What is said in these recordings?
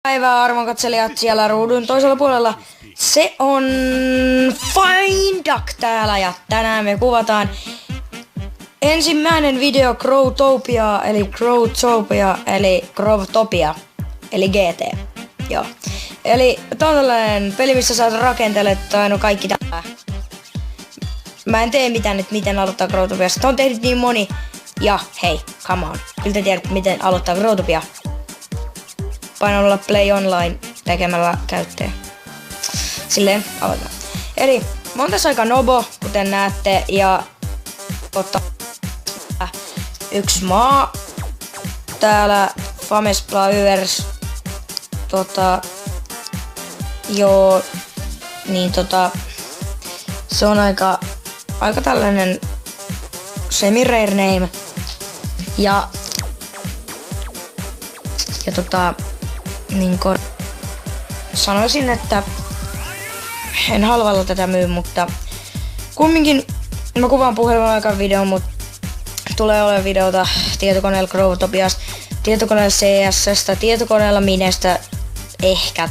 Päivää arvon katselijat siellä ruudun toisella puolella. Se on Fineduck täällä ja tänään me kuvataan ensimmäinen video Growtopia eli Growtopia eli GT. Joo. Eli tää on tällainen peli, missä saat rakentelet tai no kaikki tää. Mä en tee mitään nyt miten aloittaa Growtopiasta. Tää on tehnyt niin moni. Ja hei, come on. Kyllä te tiedät miten aloittaa Growtopia. Painalla play online tekemällä käyttäjä. Silleen aloitetaan. Eli mä oon tässä aika nobo, kuten näette, ja yksi maa. Täällä Fames Players. Joo, niin se on aika tällainen semi-rare name. Ja niin sanoisin, että en halvalla tätä myy, mutta kumminkin mä kuvaan puhelimen aikaan videon, mutta tulee olemaan videota tietokoneella Growtopiasta, tietokoneella CS:stä, tietokoneella Minestä, ehkä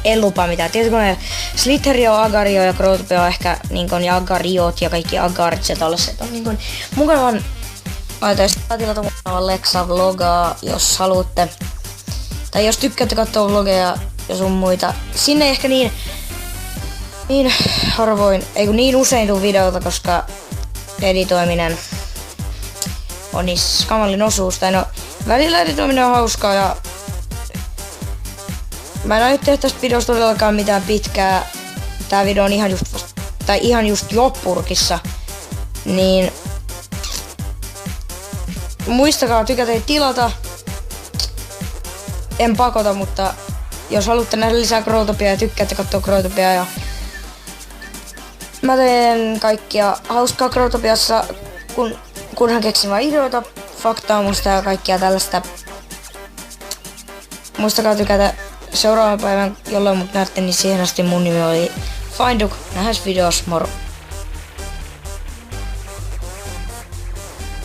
en lupaa mitään. Tietokoneella Slitherio, Agario ja Growtopia on ehkä niinkon ja Agariot ja kaikki Agarit ja tollaset on niinkon mukavan laitoista tilata mukavan Lexa vlogaa, jos haluatte. Tai jos tykkäätte katsoa vlogeja ja sun muita. Sinne ehkä niin harvoin, ei kun niin usein tuu videota, koska editoiminen on niin kamalin osuus. Tai no, välillä editoiminen on hauskaa ja mä en aio tehdä tästä videosta todellakaan mitään pitkää. Tää video on ihan just jo purkissa. Niin muistakaa tykätä ja tilata. En pakota, mutta jos haluatte nähdä lisää Growtopiaa ja tykkäätte katsoa Growtopiaa ja mä teen kaikkia hauskaa Growtopiassa, kunhan keksin vaan ideoita, faktaa musta ja kaikkia tällaista. Muistakaa tykätä seuraavan päivän, jolloin mut näette, niin siihen asti mun nimi oli Fineduck. Nähdään videossa, moro!